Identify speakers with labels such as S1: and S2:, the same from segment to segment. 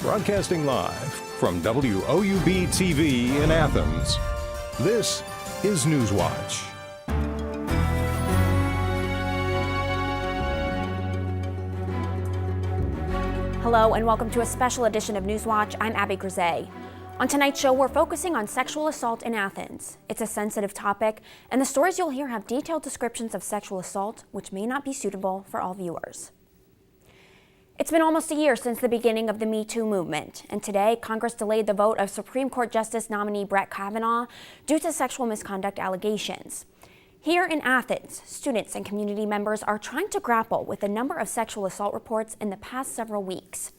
S1: Broadcasting live from WOUB TV in Athens, this is Newswatch.
S2: Hello and welcome to a special edition of Newswatch. I'm Abby Grisey. On tonight's show, we're focusing on sexual assault in Athens. It's a sensitive topic, and the stories you'll hear have detailed descriptions of sexual assault, which may not be suitable for all viewers. It's been almost a year since the beginning of the Me Too movement, and today Congress delayed the vote of Supreme Court Justice nominee Brett Kavanaugh due to sexual misconduct allegations. Here in Athens, students and community members are trying to grapple with the number of sexual assault reports in the past several weeks.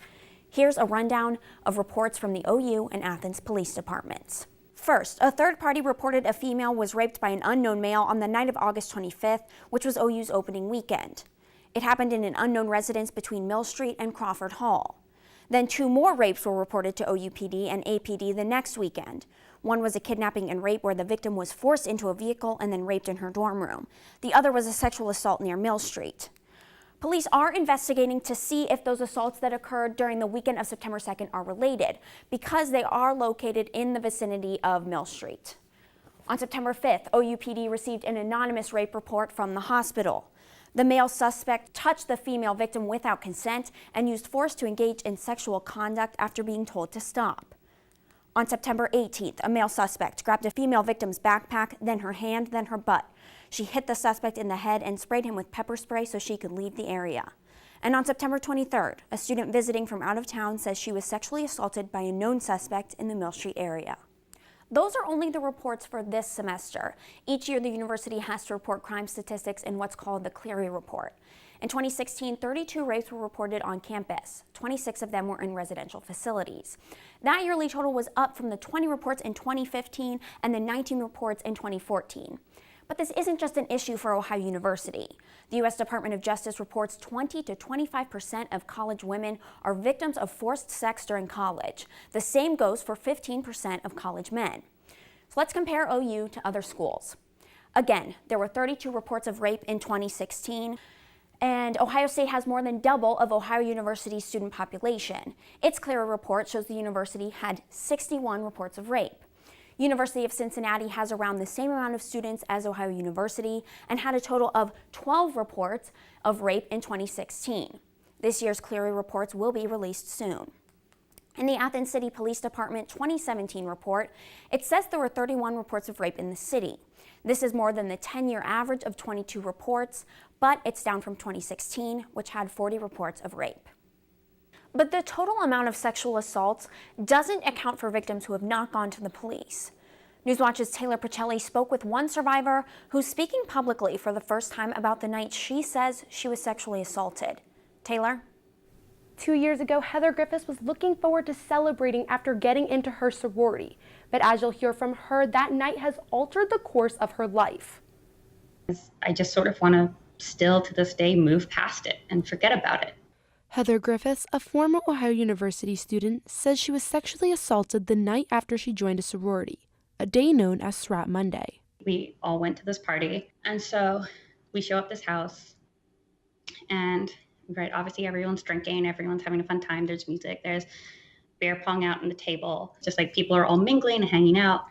S2: Here's a rundown of reports from the OU and Athens police departments. First, a third party reported a female was raped by an unknown male on the night of August 25th, which was OU's opening weekend. It happened in an unknown residence between Mill Street and Crawford Hall. Then 2 more rapes were reported to OUPD and APD the next weekend. One was a kidnapping and rape where the victim was forced into a vehicle and then raped in her dorm room. The other was a sexual assault near Mill Street. Police are investigating to see if those assaults that occurred during the weekend of September 2nd are related, because they are located in the vicinity of Mill Street. On September 5th, OUPD received an anonymous rape report from the hospital. The male suspect touched the female victim without consent and used force to engage in sexual conduct after being told to stop. On September 18th, a male suspect grabbed a female victim's backpack, then her hand, then her butt. She hit the suspect in the head and sprayed him with pepper spray so she could leave the area. And on September 23rd, a student visiting from out of town says she was sexually assaulted by a known suspect in the Mill Street area. Those are only the reports for this semester. Each year, the university has to report crime statistics in what's called the Cleary Report. In 2016, 32 rapes were reported on campus. 26 of them were in residential facilities. That yearly total was up from the 20 reports in 2015 and the 19 reports in 2014. But this isn't just an issue for Ohio University. The U.S. Department of Justice reports 20 to 25% of college women are victims of forced sex during college. The same goes for 15% of college men. So let's compare OU to other schools. Again, there were 32 reports of rape in 2016. And Ohio State has more than double of Ohio University's student population. Its Cleary report shows the university had 61 reports of rape. University of Cincinnati has around the same amount of students as Ohio University and had a total of 12 reports of rape in 2016. This year's Cleary reports will be released soon. In the Athens City Police Department 2017 report, it says there were 31 reports of rape in the city. This is more than the 10-year average of 22 reports, but it's down from 2016, which had 40 reports of rape. But the total amount of sexual assaults doesn't account for victims who have not gone to the police. Newswatch's Taylor Pacelli spoke with one survivor who's speaking publicly for the first time about the night she says she was sexually assaulted. Taylor?
S3: 2 years ago, Heather Griffiths was looking forward to celebrating after getting into her sorority. But as you'll hear from her, that night has altered the course of her life.
S4: I just sort of want to still to this day move past it and forget about it.
S5: Heather Griffiths, a former Ohio University student, says she was sexually assaulted the night after she joined a sorority, a day known as Srat Monday.
S4: We all went to this party, and so we show up this house, and right, obviously everyone's drinking, everyone's having a fun time, there's music, there's beer pong out on the table, just like people are all mingling and hanging out,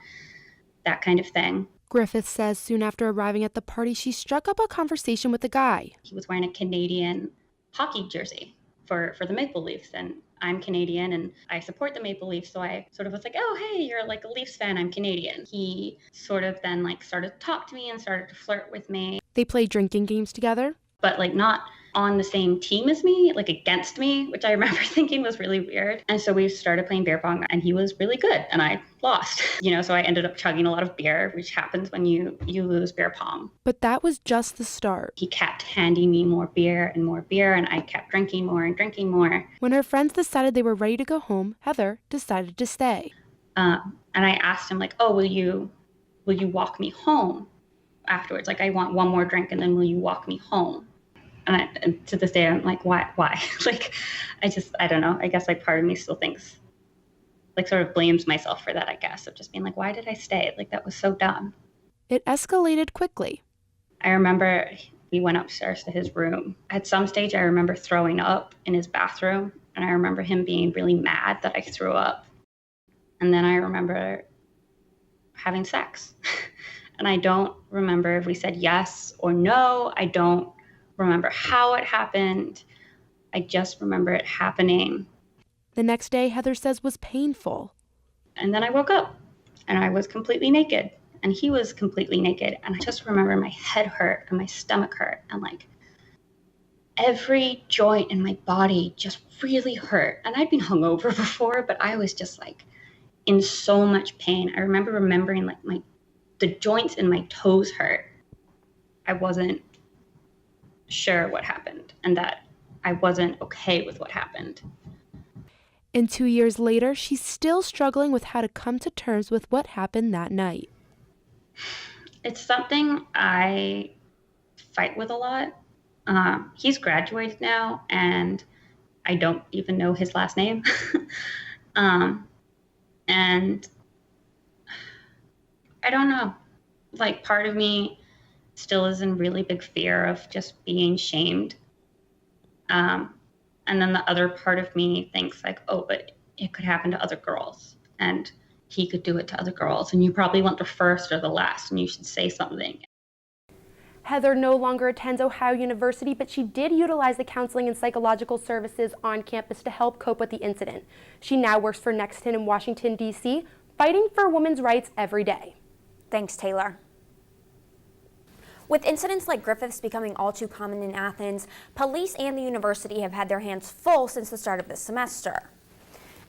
S4: that kind of thing.
S5: Griffiths says soon after arriving at the party, she struck up a conversation with a guy.
S4: He was wearing a Canadian hockey jersey for the Maple Leafs, and I'm Canadian and I support the Maple Leafs, so I sort of was like, oh, hey, you're like a Leafs fan, I'm Canadian. He sort of then started to talk to me and started to flirt with me.
S5: They played drinking games together,
S4: but not on the same team as me, against me, which I remember thinking was really weird. And so we started playing beer pong, and he was really good, and I lost. So I ended up chugging a lot of beer, which happens when you lose beer pong.
S5: But that was just the start.
S4: He kept handing me more beer, and I kept drinking more and drinking more.
S5: When her friends decided they were ready to go home, Heather decided to stay.
S4: And I asked him, oh, will you walk me home afterwards? I want one more drink, and then will you walk me home? And to this day, I'm like, why? I don't know. I guess part of me still thinks, sort of blames myself for that, I guess, of just being why did I stay? That was so dumb.
S5: It escalated quickly.
S4: I remember we went upstairs to his room. At some stage, I remember throwing up in his bathroom, And I remember him being really mad that I threw up. And then I remember having sex. And I don't remember if we said yes or no. I don't remember how it happened. I just remember it happening.
S5: The next day, Heather says, was painful.
S4: And then I woke up and I was completely naked and he was completely naked. And I just remember my head hurt and my stomach hurt and like every joint in my body just really hurt. And I'd been hungover before, but I was just like in so much pain. I remember remembering like the joints in my toes hurt. I wasn't sure what happened and that I wasn't okay with what happened.
S5: And 2 years later, she's still struggling with how to come to terms with what happened that night.
S4: It's something I fight with a lot. He's graduated now, and I don't even know his last name. And I don't know. Like, part of me still is in really big fear of just being shamed. And then the other part of me thinks like, oh, but it could happen to other girls and he could do it to other girls. And you probably want the first or the last and you should say something.
S3: Heather no longer attends Ohio University, but she did utilize the counseling and psychological services on campus to help cope with the incident. She now works for Nexton in Washington, D.C., fighting for women's rights every day.
S2: Thanks, Taylor. With incidents like Griffith's becoming all too common in Athens, police and the university have had their hands full since the start of this semester.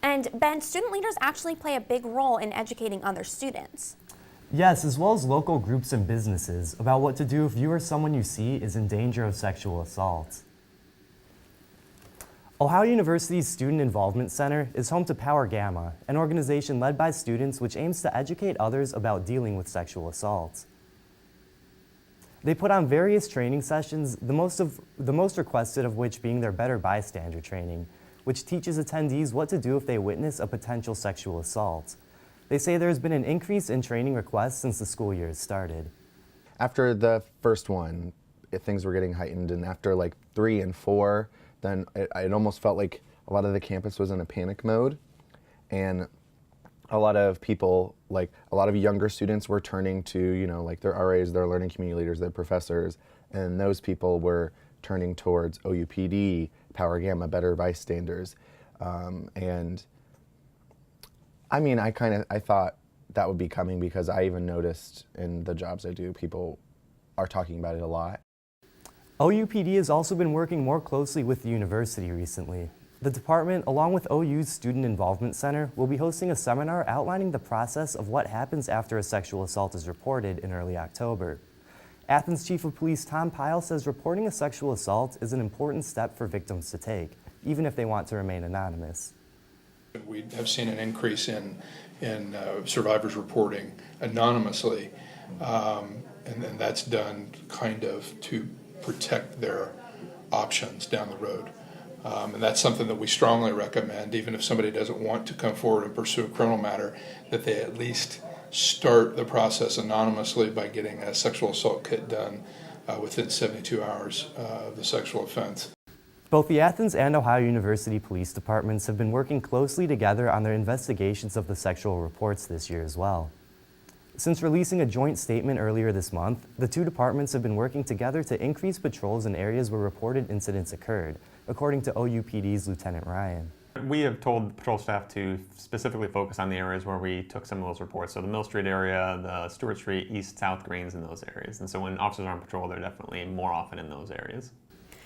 S2: And Ben, student leaders actually play a big role in educating other students.
S6: Yes, as well as local groups and businesses about what to do if you or someone you see is in danger of sexual assault. Ohio University's Student Involvement Center is home to Power Gamma, an organization led by students which aims to educate others about dealing with sexual assault. They put on various training sessions, the most requested of which being their Better Bystander training, which teaches attendees what to do if they witness a potential sexual assault. They say there has been an increase in training requests since the school year has started.
S7: After the first one, things were getting heightened, and after like 3 and 4, then it almost felt like a lot of the campus was in a panic mode, and a lot of people, like a lot of younger students were turning to, you know, like their RAs, their learning community leaders, their professors, and those people were turning towards OUPD, Power Gamma, Better Bystanders. And I mean, I thought that would be coming because I even noticed in the jobs I do, people are talking about it a lot.
S6: OUPD has also been working more closely with the university recently. The department, along with OU's Student Involvement Center, will be hosting a seminar outlining the process of what happens after a sexual assault is reported in early October. Athens Chief of Police Tom Pyle says reporting a sexual assault is an important step for victims to take, even if they want to remain anonymous.
S8: We have seen an increase in survivors reporting anonymously, and that's done kind of to protect their options down the road. And that's something that we strongly recommend, even if somebody doesn't want to come forward and pursue a criminal matter, that they at least start the process anonymously by getting a sexual assault kit done within 72 hours of the sexual offense.
S6: Both the Athens and Ohio University police departments have been working closely together on their investigations of the sexual reports this year as well. Since releasing a joint statement earlier this month, the two departments have been working together to increase patrols in areas where reported incidents occurred, according to OUPD's Lieutenant Ryan.
S9: We have told patrol staff to specifically focus on the areas where we took some of those reports. So the Mill Street area, the Stewart Street, East, South Greens, and those areas. And so when officers are on patrol, they're definitely more often in those areas.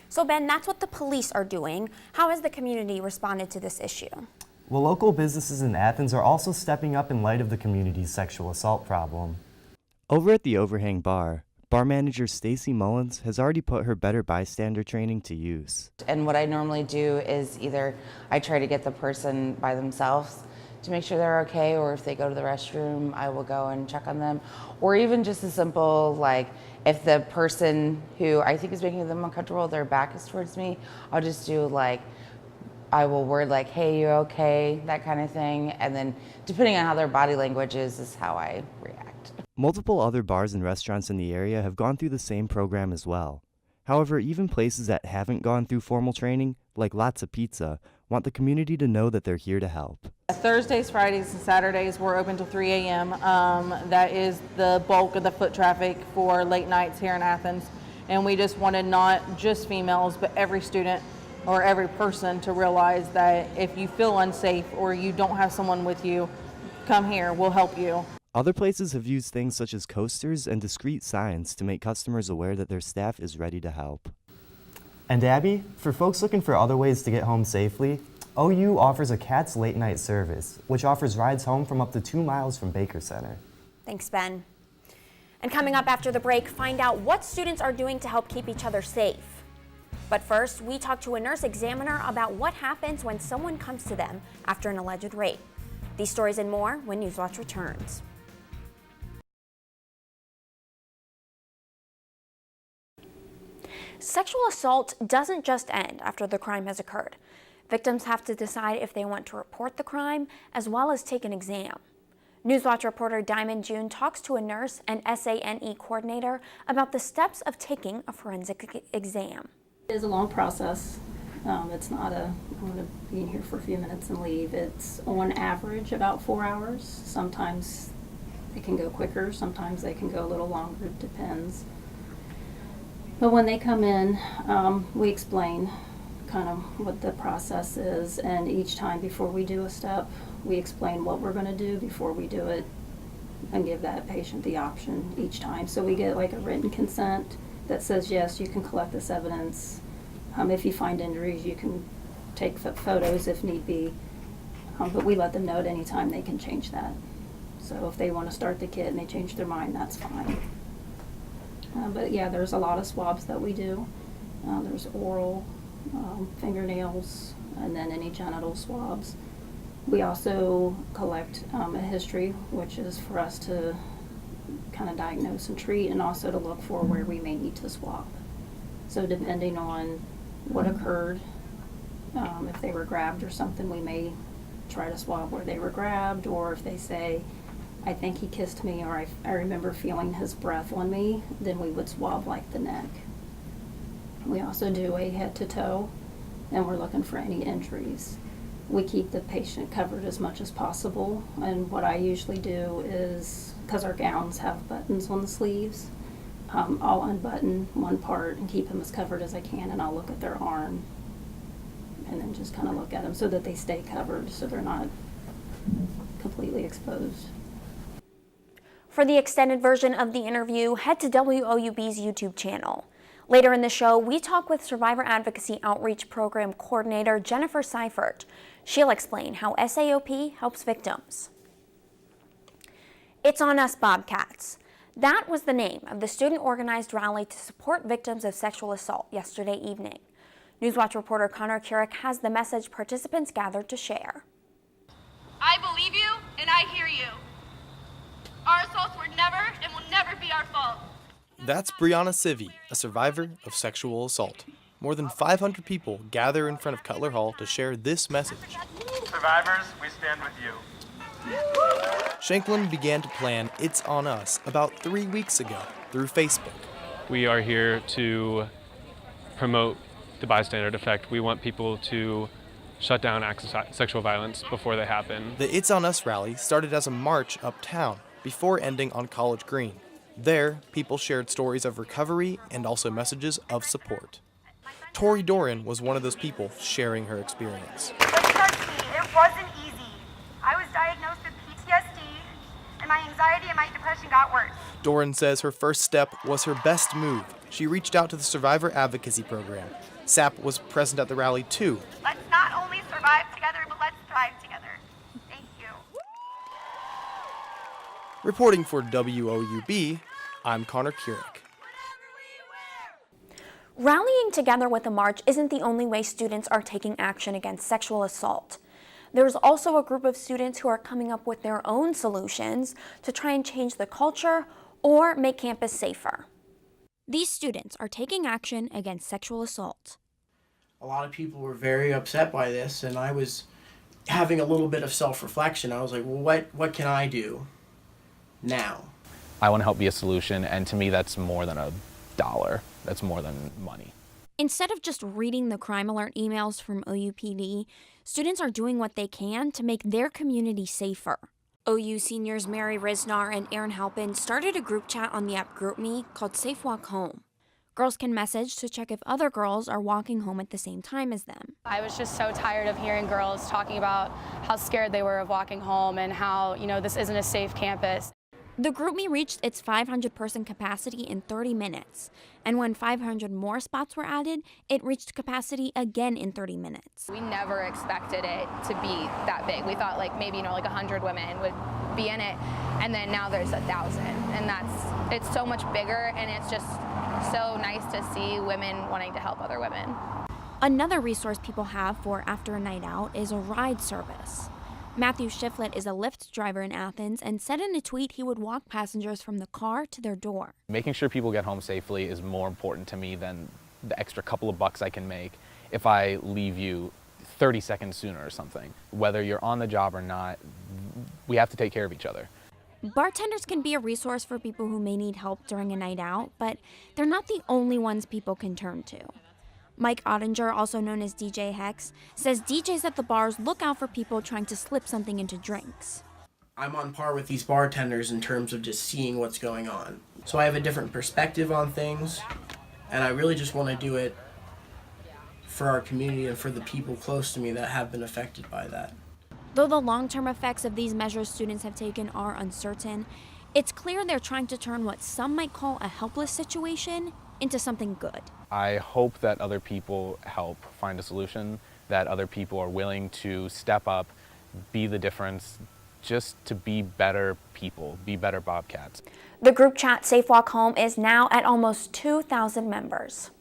S2: So Ben, that's what the police are doing. How has the community responded to this issue?
S6: Well, local businesses in Athens are also stepping up in light of the community's sexual assault problem. Over at the Overhang Bar, bar manager Stacy Mullins has already put her Better Bystander training to use.
S10: And what I normally do is either I try to get the person by themselves to make sure they're okay, or if they go to the restroom, I will go and check on them. Or even just as simple, like if the person who I think is making them uncomfortable, their back is towards me, I'll just do like, I will word like, hey, you okay, that kind of thing. And then depending on how their body language is how I react.
S6: Multiple other bars and restaurants in the area have gone through the same program as well. However, even places that haven't gone through formal training, like Lots of Pizza, want the community to know that they're here to help.
S11: Thursdays, Fridays, and Saturdays we're open till 3 a.m. That is the bulk of the foot traffic for late nights here in Athens. And we just wanted not just females, but every student or every person to realize that if you feel unsafe or you don't have someone with you, come here, we'll help you.
S6: Other places have used things such as coasters and discreet signs to make customers aware that their staff is ready to help. And Abby, for folks looking for other ways to get home safely, OU offers a CATS late night service, which offers rides home from up to 2 miles from Baker Center.
S2: Thanks, Ben. And coming up after the break, find out what students are doing to help keep each other safe. But first, we talk to a nurse examiner about what happens when someone comes to them after an alleged rape. These stories and more when Newswatch returns. Sexual assault doesn't just end after the crime has occurred. Victims have to decide if they want to report the crime as well as take an exam. Newswatch reporter Diamond June talks to a nurse and SANE coordinator about the steps of taking a forensic exam.
S12: It is a long process. It's not I'm going to be in here for a few minutes and leave. It's on average about 4 hours. Sometimes it can go quicker, sometimes they can go a little longer, it depends. But when they come in, we explain kind of what the process is, and each time before we do a step, we explain what we're going to do before we do it and give that patient the option each time. So we get like a written consent that says, yes, you can collect this evidence. If you find injuries, you can take photos if need be, but we let them know at any time they can change that. So if they want to start the kit and they change their mind, that's fine. But yeah, there's a lot of swabs that we do. There's oral, fingernails, and then any genital swabs. We also collect a history, which is for us to kind of diagnose and treat, and also to look for where we may need to swab. So depending on what occurred, if they were grabbed or something, we may try to swab where they were grabbed, or if they say, I think he kissed me, or I remember feeling his breath on me, then we would swab like the neck. We also do a head to toe, and we're looking for any injuries. We keep the patient covered as much as possible, and what I usually do is, because our gowns have buttons on the sleeves, I'll unbutton one part and keep them as covered as I can, and I'll look at their arm and then just kind of look at them so that they stay covered so they're not completely exposed.
S2: For the extended version of the interview, head to WOUB's YouTube channel. Later in the show, we talk with Survivor Advocacy Outreach Program Coordinator Jennifer Seifert. She'll explain how SAOP helps victims. It's on us, Bobcats. That was the name of the student-organized rally to support victims of sexual assault yesterday evening. Newswatch reporter Connor Kierick has the message participants gathered to share.
S13: I believe you and I hear you. Our assaults were never and will never be our fault.
S14: That's Brianna Civi, a survivor of sexual assault. More than 500 people gather in front of Cutler Hall to share this message.
S15: Survivors, we stand with you.
S14: Shanklin began to plan It's On Us about 3 weeks ago through Facebook.
S16: We are here to promote the bystander effect. We want people to shut down acts of sexual violence before they happen.
S14: The It's On Us rally started as a march uptown before ending on College Green. There, people shared stories of recovery and also messages of support. Tori Doran was one of those people sharing her experience.
S17: But trust me, it wasn't easy. I was diagnosed with PTSD, and my anxiety and my depression got worse.
S14: Doran says her first step was her best move. She reached out to the Survivor Advocacy Program. SAP was present at the rally too.
S17: Let's not only survive together, but let's thrive together. Thank you.
S14: Reporting for WOUB, I'm Connor Kierick.
S2: Rallying together with a march isn't the only way students are taking action against sexual assault. There's also a group of students who are coming up with their own solutions to try and change the culture or make campus safer. These students are taking action against sexual assault.
S18: A lot of people were very upset by this, and I was having a little bit of self-reflection. I was like, well, what can I do now?
S19: I want to help be a solution, and to me that's more than $1. That's more than money.
S2: Instead of just reading the crime alert emails from OUPD, students are doing what they can to make their community safer. OU seniors Mary Risnar and Aaron Halpin started a group chat on the app GroupMe called Safe Walk Home. Girls can message to check if other girls are walking home at the same time as them.
S19: I was just so tired of hearing girls talking about how scared they were of walking home and how, this isn't a safe campus.
S2: The GroupMe reached its 500-person capacity in 30 minutes, and when 500 more spots were added, it reached capacity again in 30 minutes.
S19: We never expected it to be that big. We thought maybe 100 women would be in it, and then now there's 1,000, and it's so much bigger, and it's just so nice to see women wanting to help other women.
S2: Another resource people have for after a night out is a ride service. Matthew Shiflett is a Lyft driver in Athens and said in a tweet he would walk passengers from the car to their door.
S20: Making sure people get home safely is more important to me than the extra couple of bucks I can make if I leave you 30 seconds sooner or something. Whether you're on the job or not, we have to take care of each other.
S2: Bartenders can be a resource for people who may need help during a night out, but they're not the only ones people can turn to. Mike Ottinger, also known as DJ Hex, says DJs at the bars look out for people trying to slip something into drinks.
S18: I'm on par with these bartenders in terms of just seeing what's going on. So I have a different perspective on things, and I really just want to do it for our community and for the people close to me that have been affected by that.
S2: Though the long-term effects of these measures students have taken are uncertain, it's clear they're trying to turn what some might call a helpless situation into something good.
S20: I hope that other people help find a solution, that other people are willing to step up, be the difference, just to be better people, be better Bobcats.
S2: The group chat Safe Walk Home is now at almost 2,000 members.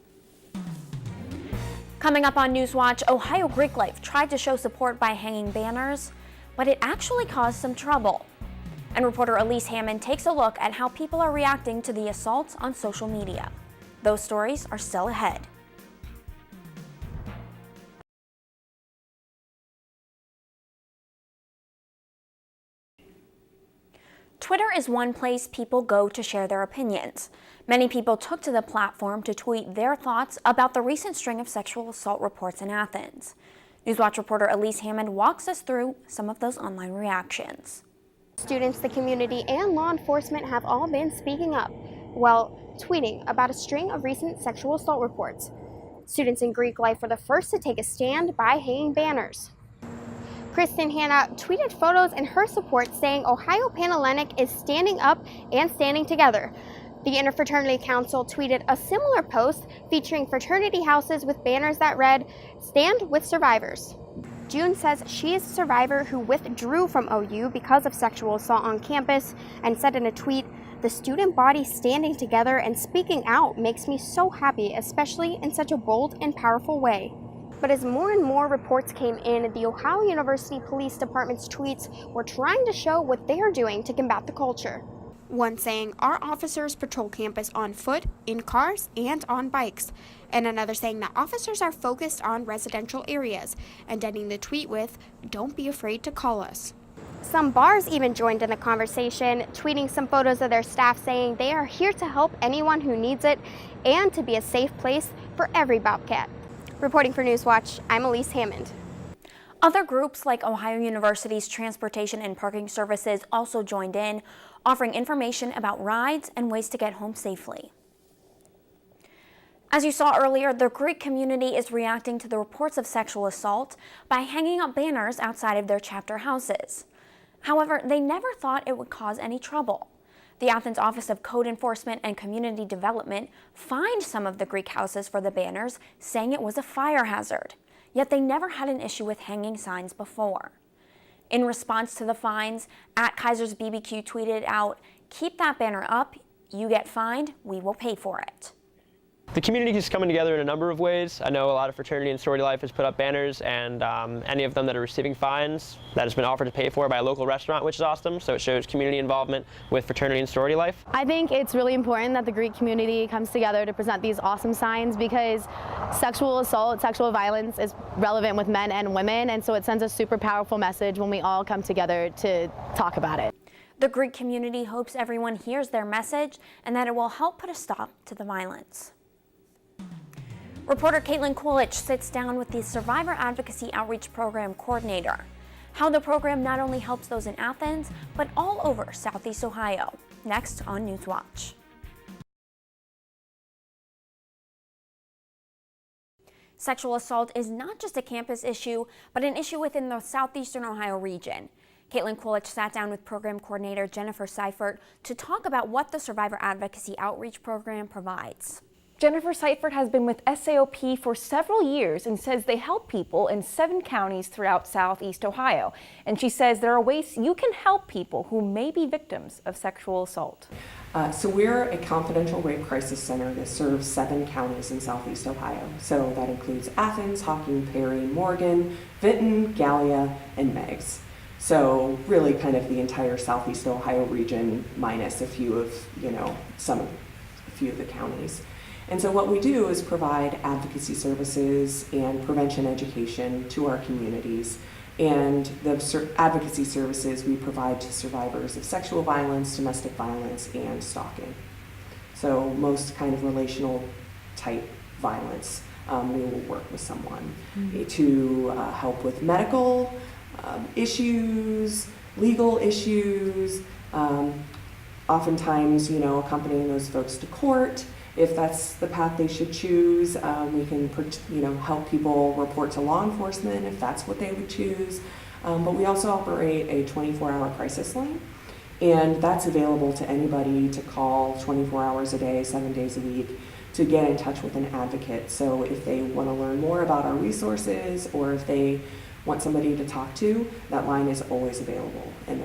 S2: Coming up on Newswatch, Ohio Greek Life tried to show support by hanging banners, but it actually caused some trouble. And reporter Elise Hammond takes a look at how people are reacting to the assaults on social media. Those stories are still ahead. Twitter is one place people go to share their opinions. Many people took to the platform to tweet their thoughts about the recent string of sexual assault reports in Athens. Newswatch reporter Elise Hammond walks us through some of those online reactions.
S3: Students, the community, and law enforcement have all been speaking up, tweeting about a string of recent sexual assault reports. Students in Greek Life were the first to take a stand by hanging banners. Kristen Hanna tweeted photos in her support saying Ohio Panhellenic is standing up and standing together. The Interfraternity Council tweeted a similar post featuring fraternity houses with banners that read, "Stand with survivors." June says she is a survivor who withdrew from OU because of sexual assault on campus and said in a tweet, "The student body standing together and speaking out makes me so happy, especially in such a bold and powerful way." But as more and more reports came in, the Ohio University Police Department's tweets were trying to show what they are doing to combat the culture. One saying, "Our officers patrol campus on foot, in cars, and on bikes." And another saying that officers are focused on residential areas, and ending the tweet with, "Don't be afraid to call us." Some bars even joined in the conversation, tweeting some photos of their staff saying they are here to help anyone who needs it and to be a safe place for every Bobcat. Reporting for Newswatch, I'm Elise Hammond. Other groups like Ohio University's Transportation and Parking Services also joined in, offering information about rides and ways to get home safely. As you saw earlier, the Greek community is reacting to the reports of sexual assault by hanging up banners outside of their chapter houses. However, they never thought it would cause any trouble. The Athens Office of Code Enforcement and Community Development fined some of the Greek houses for the banners, saying it was a fire hazard. Yet they never had an issue with hanging signs before. In response to the fines, at Kaiser's BBQ tweeted out, "Keep that banner up, you get fined, we will pay for it."
S21: The community is coming together in a number of ways. I know a lot of fraternity and sorority life has put up banners, and any of them that are receiving fines, that has been offered to pay for by a local restaurant, which is awesome. So it shows community involvement with fraternity and sorority life.
S19: I think it's really important that the Greek community comes together to present these awesome signs because sexual assault, sexual violence is relevant with men and women, and so it sends a super powerful message when we all come together to talk about it.
S2: The Greek community hopes everyone hears their message and that it will help put a stop to the violence. Reporter Caitlin Coolidge sits down with the Survivor Advocacy Outreach Program Coordinator. How the program not only helps those in Athens, but all over Southeast Ohio. Next on Newswatch. Sexual assault is not just a campus issue, but an issue within the Southeastern Ohio region. Caitlin Coolidge sat down with Program Coordinator Jennifer Seifert to talk about what the Survivor Advocacy Outreach Program provides.
S1: Jennifer Seifert has been with SAOP for several years and says they help people in 7 counties throughout Southeast Ohio. And she says there are ways you can help people who may be victims of sexual assault.
S22: So we're a confidential rape crisis center that serves 7 counties in Southeast Ohio. So that includes Athens, Hocking, Perry, Morgan, Vinton, Gallia, and Meigs. So really kind of the entire Southeast Ohio region minus a few of the counties. And so what we do is provide advocacy services and prevention education to our communities. And the advocacy services we provide to survivors of sexual violence, domestic violence, and stalking. So most kind of relational type violence, we will work with someone to help with medical issues, legal issues, oftentimes, accompanying those folks to court. If that's the path they should choose, we can, help people report to law enforcement if that's what they would choose. But we also operate a 24-hour crisis line, and that's available to anybody to call 24 hours a day, 7 days a week, to get in touch with an advocate. So if they want to learn more about our resources, or if they want somebody to talk to, that line is always available, and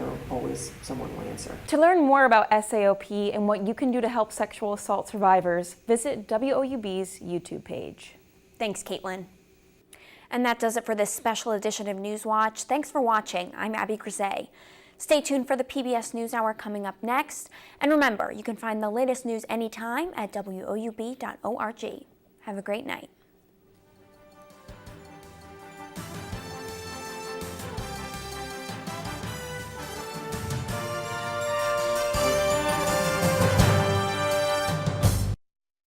S22: someone will answer.
S1: To learn more about SAOP and what you can do to help sexual assault survivors, visit WOUB's YouTube page.
S2: Thanks, Caitlin. And that does it for this special edition of Newswatch. Thanks for watching. I'm Abby Grisey. Stay tuned for the PBS NewsHour coming up next. And remember, you can find the latest news anytime at WOUB.org. Have a great night.